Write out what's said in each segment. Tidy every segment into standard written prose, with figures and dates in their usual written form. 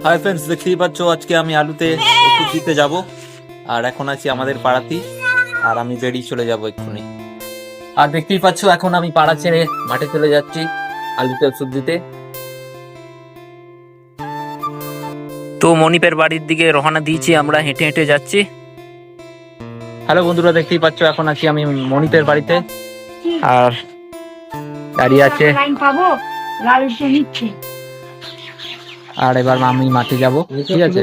Hi friends, দেখতেই পাচ্ছ আজকে আমি আলুতে ওষুধ দিতে যাব। আর এখন আছি আমাদের পাড়াতেই, আর আমি বেরিয়ে চলে যাব এক্ষুনি। আর দেখতেই পাচ্ছ এখন আমি পাড়া ছেড়ে মাঠে চলে যাচ্ছি আলুতে ওষুধ দিতে। তো মনিপের বাড়ির দিকে রওনা দিয়েছি, আমরা হেঁটে হেঁটে যাচ্ছি। হ্যালো বন্ধুরা, দেখতেই পাচ্ছ এখন আছি আমি মনিপের বাড়িতে, আর দাঁড়িয়ে আছে। আর এবার আমি মাঠে যাব, ঠিক আছে।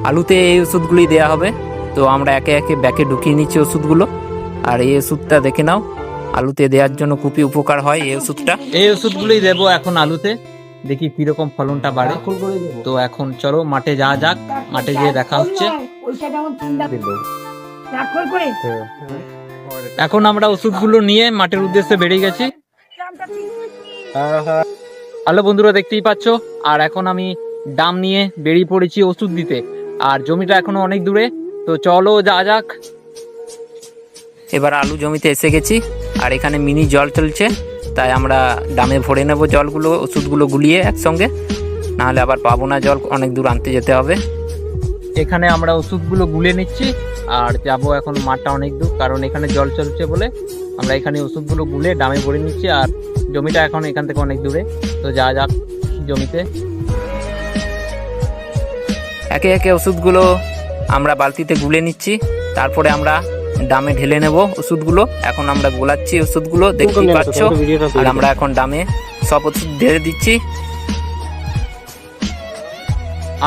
আলুতে এই ওষুধগুলি দেওয়া হবে, তো আমরা একে একে ব্যাগে ঢুকিয়ে নিচ্ছি ওষুধগুলো। আর এই ওষুধটা দেখে নাও, আলুতে দেওয়ার জন্য খুবই উপকার হয় এই ওষুধটা। এই ওষুধগুলোই দেবো এখন আলুতে, দেখি কিরকম ফলনটা বাড়ে। তো এখন চলো মাঠে যাওয়া যাক, মাঠে গিয়ে দেখা হচ্ছে। এখন আমরা ওষুধগুলো নিয়ে মাঠের উদ্দেশ্যে বেরিয়ে গেছি। হ্যালো বন্ধুরা, দেখতেই পাচ্ছ। আর এখন আমি ডাম নিয়ে বেরিয়ে পড়েছি ওষুধ দিতে, আর জমিটা এখনো অনেক দূরে, তো চলো যাওয়া যাক। এবার আলু জমিতে এসে গেছি, আর এখানে মিনি জল চলছে, তাই আমরা ডামে ভরে নেব জলগুলো, ওষুধগুলো গুলিয়ে একসঙ্গে, নাহলে আবার পাবো না জল, অনেক দূর আনতে যেতে হবে। এখানে আমরা ওষুধগুলো গুলে নিচ্ছি, আর যাব এখন, মাঠটা অনেক দূর, কারণ এখানে জল চলছে বলে আমরা এখানে ওষুধগুলো গুলে ডামে ভরে নিচ্ছি। আর জমিটা এখন এখান থেকে অনেক দূরে, তো যাওয়া যাক জমিতে। একে একে ওষুধগুলো আমরা বালতিতে গুলে নিচ্ছি, তারপরে আমরা ডামে ঢেলে নেব ওষুধগুলো। এখন আমরা গোলাচ্ছি ওষুধগুলো, দেখতেই পাচ্ছ। আর আমরা এখন ডামে সব ওষুধ ঢেলে দিচ্ছি।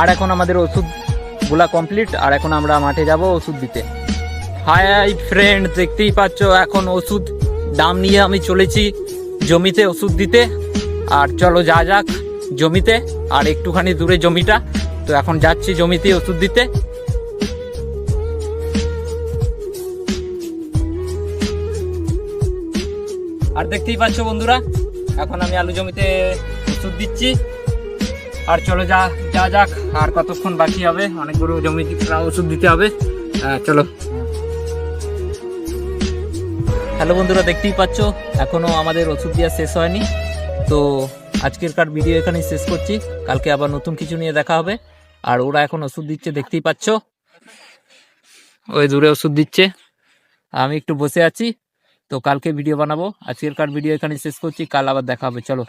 আর এখন আমাদের ওষুধ গোলা কমপ্লিট, আর এখন আমরা মাঠে যাব ওষুধ দিতে। হাই ফ্রেন্ড, দেখতেই পাচ্ছ এখন ওষুধ ডাম নিয়ে আমি চলেছি জমিতে ওষুধ দিতে। আর চলো যা যাক জমিতে, আর একটুখানি দূরে জমিটা, তো এখন যাচ্ছি জমিতে ওষুধ দিতে। আর দেখতেই পাচ্ছ বন্ধুরা, এখন আমি আলু জমিতে ওষুধ দিচ্ছি। আর চলো যা যাক, আর কতক্ষণ বাকি হবে, অনেকগুলো জমি ওষুধ দিতে হবে। চলো। হ্যালো বন্ধুরা, দেখতেই পাচ্ছ এখনো আমাদের ওষুধ দেওয়া শেষ হয়নি। তো আজকেরকার ভিডিও এখানেই শেষ করছি, কালকে আবার নতুন কিছু নিয়ে দেখা হবে। আর ওরা এখন ওষুধ দিচ্ছে, দেখতেই পাচ্ছ ওই দূরে ওষুধ দিচ্ছে, আমি একটু বসে আছি। তো কালকে ভিডিও বানাবো, আজকেরকার ভিডিও এখানে শেষ করছি, কাল আবার দেখা হবে, চলো।